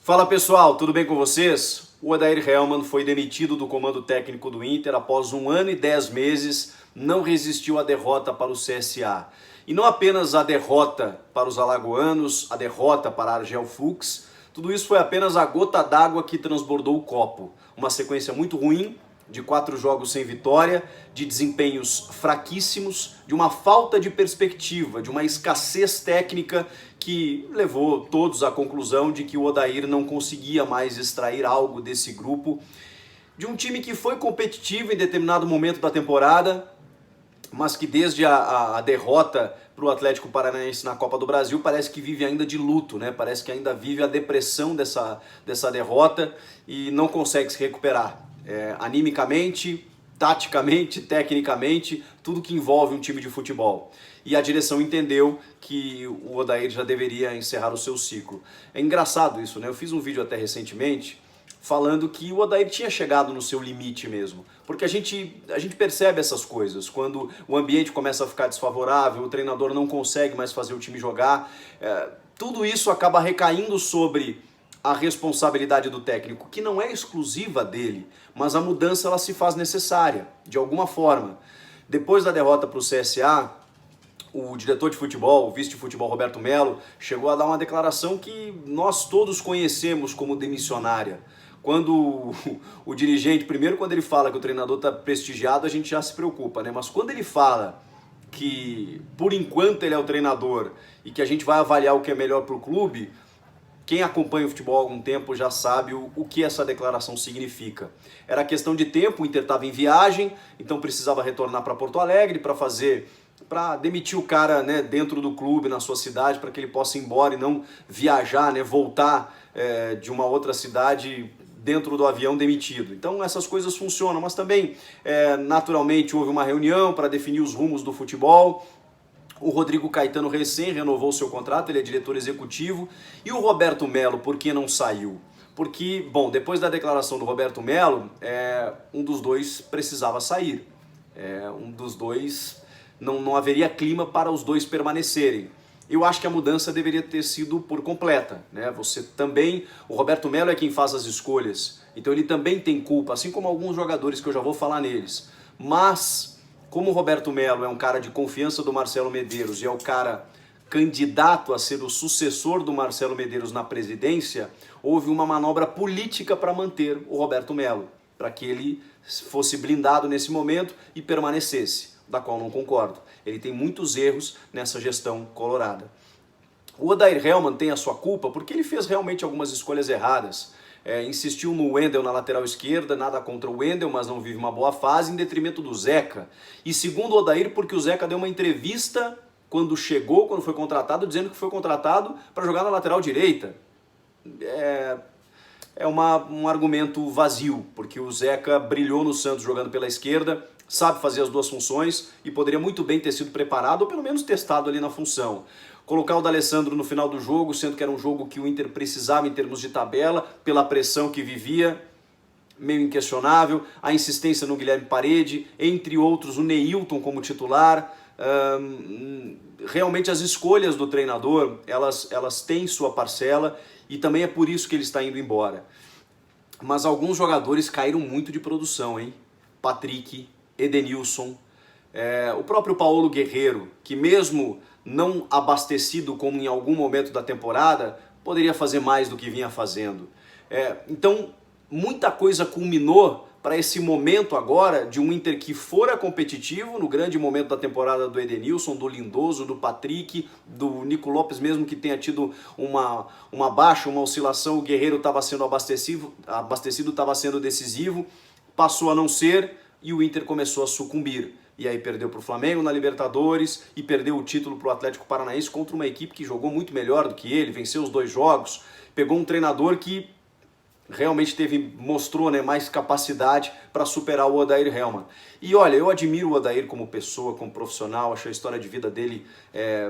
Fala pessoal, tudo bem com vocês? O Odair Hellmann foi demitido do comando técnico do Inter após 1 ano e 10 meses, não resistiu à derrota para o CSA. E não apenas a derrota para os alagoanos, a derrota para a Argel Fuchs, tudo isso foi apenas a gota d'água que transbordou o copo. Uma sequência muito ruim, de 4 jogos sem vitória, de desempenhos fraquíssimos, de uma falta de perspectiva, de uma escassez técnica que levou todos à conclusão de que o Odair não conseguia mais extrair algo desse grupo, de um time que foi competitivo em determinado momento da temporada, mas que desde a derrota para o Atlético Paranaense na Copa do Brasil parece que vive ainda de luto, né? Parece que ainda vive a depressão dessa derrota e não consegue se recuperar. Animicamente, taticamente, tecnicamente, tudo que envolve um time de futebol. E a direção entendeu que o Odair já deveria encerrar o seu ciclo. É engraçado isso, né? Eu fiz um vídeo até recentemente falando que o Odair tinha chegado no seu limite mesmo. Porque a gente percebe essas coisas. Quando o ambiente começa a ficar desfavorável, o treinador não consegue mais fazer o time jogar, tudo isso acaba recaindo sobre a responsabilidade do técnico, que não é exclusiva dele, mas a mudança ela se faz necessária, de alguma forma. Depois da derrota para o CSA, o diretor de futebol, o vice de futebol Roberto Melo, chegou a dar uma declaração que nós todos conhecemos como demissionária. Quando o dirigente, primeiro quando ele fala que o treinador está prestigiado, a gente já se preocupa, né? Mas quando ele fala que por enquanto ele é o treinador e que a gente vai avaliar o que é melhor para o clube, quem acompanha o futebol há algum tempo já sabe o que essa declaração significa. Era questão de tempo, o Inter estava em viagem, então precisava retornar para Porto Alegre para demitir o cara, né, dentro do clube, na sua cidade, para que ele possa ir embora e não viajar, né, voltar de uma outra cidade dentro do avião demitido. Então essas coisas funcionam, mas também naturalmente houve uma reunião para definir os rumos do futebol. O Rodrigo Caetano recém renovou seu contrato, ele é diretor executivo. E o Roberto Melo, por que não saiu? Porque, bom, depois da declaração do Roberto Melo, um dos dois precisava sair. Um dos dois, não haveria clima para os dois permanecerem. Eu acho que a mudança deveria ter sido por completa, né? Você também, o Roberto Melo é quem faz as escolhas, então ele também tem culpa, assim como alguns jogadores que eu já vou falar neles. Mas como o Roberto Melo é um cara de confiança do Marcelo Medeiros e é o cara candidato a ser o sucessor do Marcelo Medeiros na presidência, houve uma manobra política para manter o Roberto Melo, para que ele fosse blindado nesse momento e permanecesse, da qual não concordo. Ele tem muitos erros nessa gestão colorada. O Odair Hellmann tem a sua culpa porque ele fez realmente algumas escolhas erradas. Insistiu no Wendel na lateral esquerda, nada contra o Wendel, mas não vive uma boa fase, em detrimento do Zeca. E segundo o Odair, porque o Zeca deu uma entrevista quando foi contratado, dizendo que foi contratado para jogar na lateral direita. Um argumento vazio, porque o Zeca brilhou no Santos jogando pela esquerda, sabe fazer as duas funções e poderia muito bem ter sido preparado ou pelo menos testado ali na função. Colocar o D'Alessandro no final do jogo, sendo que era um jogo que o Inter precisava em termos de tabela, pela pressão que vivia, meio inquestionável. A insistência no Guilherme Parede, entre outros o Neilton como titular. Realmente as escolhas do treinador, elas têm sua parcela e também é por isso que ele está indo embora. Mas alguns jogadores caíram muito de produção, hein? Patrick, Edenilson, o próprio Paulo Guerreiro, que mesmo não abastecido como em algum momento da temporada, poderia fazer mais do que vinha fazendo. Então, muita coisa culminou para esse momento agora de um Inter que fora competitivo, no grande momento da temporada do Edenilson, do Lindoso, do Patrick, do Nico Lopes, mesmo que tenha tido uma baixa, uma oscilação, o Guerreiro estava sendo abastecido, estava sendo decisivo, passou a não ser e o Inter começou a sucumbir. E aí perdeu para o Flamengo na Libertadores e perdeu o título para o Atlético Paranaense contra uma equipe que jogou muito melhor do que ele, venceu os 2 jogos, pegou um treinador que realmente mostrou, né, mais capacidade para superar o Odair Hellmann. E olha, eu admiro o Odair como pessoa, como profissional, acho a história de vida dele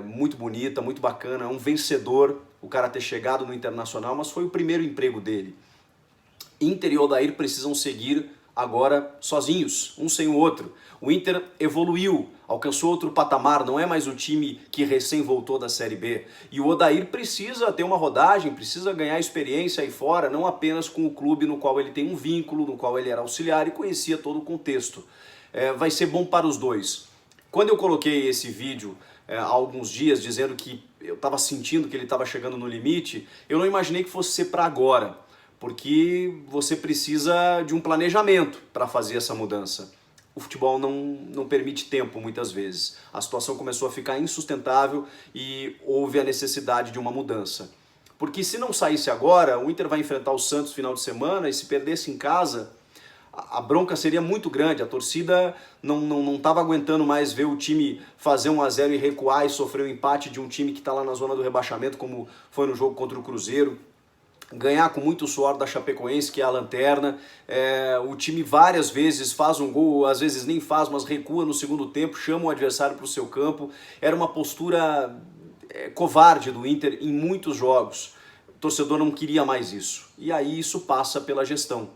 muito bonita, muito bacana, é um vencedor o cara ter chegado no Internacional, mas foi o primeiro emprego dele. Inter e Odair precisam seguir agora sozinhos, um sem o outro. O Inter evoluiu, alcançou outro patamar, não é mais o time que recém voltou da Série B. E o Odair precisa ter uma rodagem, precisa ganhar experiência aí fora, não apenas com o clube no qual ele tem um vínculo, no qual ele era auxiliar e conhecia todo o contexto. Vai ser bom para os dois. Quando eu coloquei esse vídeo há alguns dias dizendo que eu estava sentindo que ele estava chegando no limite, eu não imaginei que fosse ser para agora, porque você precisa de um planejamento para fazer essa mudança. O futebol não permite tempo muitas vezes. A situação começou a ficar insustentável e houve a necessidade de uma mudança. Porque se não saísse agora, o Inter vai enfrentar o Santos no final de semana e se perdesse em casa, a bronca seria muito grande. A torcida não estava aguentando mais ver o time fazer 1-0 e recuar e sofrer o empate de um time que está lá na zona do rebaixamento, como foi no jogo contra o Cruzeiro. Ganhar com muito suor da Chapecoense, que é a lanterna. O time várias vezes faz um gol, às vezes nem faz, mas recua no segundo tempo, chama o adversário para o seu campo. Era uma postura covarde do Inter em muitos jogos. O torcedor não queria mais isso. E aí isso passa pela gestão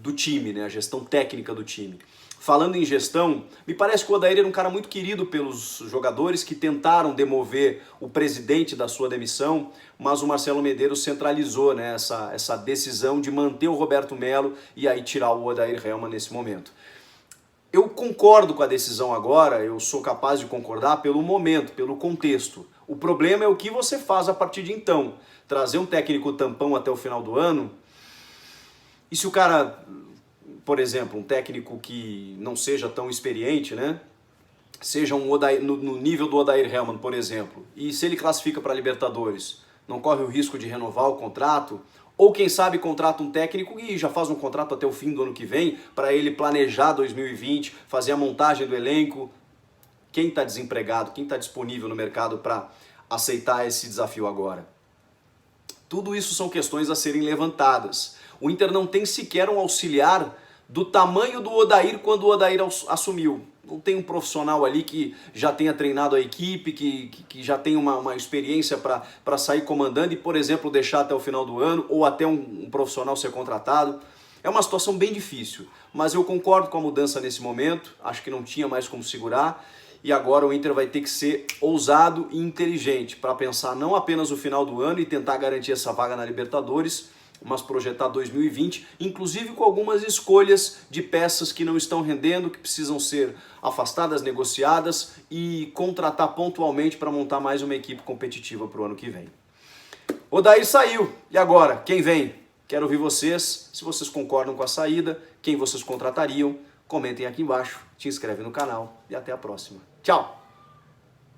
do time, né? A gestão técnica do time. Falando em gestão, me parece que o Odair era um cara muito querido pelos jogadores que tentaram demover o presidente da sua demissão, mas o Marcelo Medeiros centralizou, né, essa decisão de manter o Roberto Melo e aí tirar o Odair Hellmann nesse momento. Eu concordo com a decisão agora, eu sou capaz de concordar pelo momento, pelo contexto. O problema é o que você faz a partir de então. Trazer um técnico tampão até o final do ano, e se o cara, por exemplo, um técnico que não seja tão experiente, né? Seja um Odair, no nível do Odair Hellmann, por exemplo, e se ele classifica para a Libertadores, não corre o risco de renovar o contrato, ou quem sabe contrata um técnico e já faz um contrato até o fim do ano que vem, para ele planejar 2020, fazer a montagem do elenco. Quem está desempregado, quem está disponível no mercado para aceitar esse desafio agora? Tudo isso são questões a serem levantadas. O Inter não tem sequer um auxiliar do tamanho do Odair quando o Odair assumiu. Não tem um profissional ali que já tenha treinado a equipe, que já tenha uma experiência para sair comandando e, por exemplo, deixar até o final do ano, ou até um profissional ser contratado. É uma situação bem difícil, mas eu concordo com a mudança nesse momento, acho que não tinha mais como segurar, e agora o Inter vai ter que ser ousado e inteligente para pensar não apenas o final do ano e tentar garantir essa vaga na Libertadores, mas projetar 2020, inclusive com algumas escolhas de peças que não estão rendendo, que precisam ser afastadas, negociadas e contratar pontualmente para montar mais uma equipe competitiva para o ano que vem. Odair saiu, e agora? Quem vem? Quero ouvir vocês, se vocês concordam com a saída, quem vocês contratariam, comentem aqui embaixo, te inscreve no canal e até a próxima. Tchau!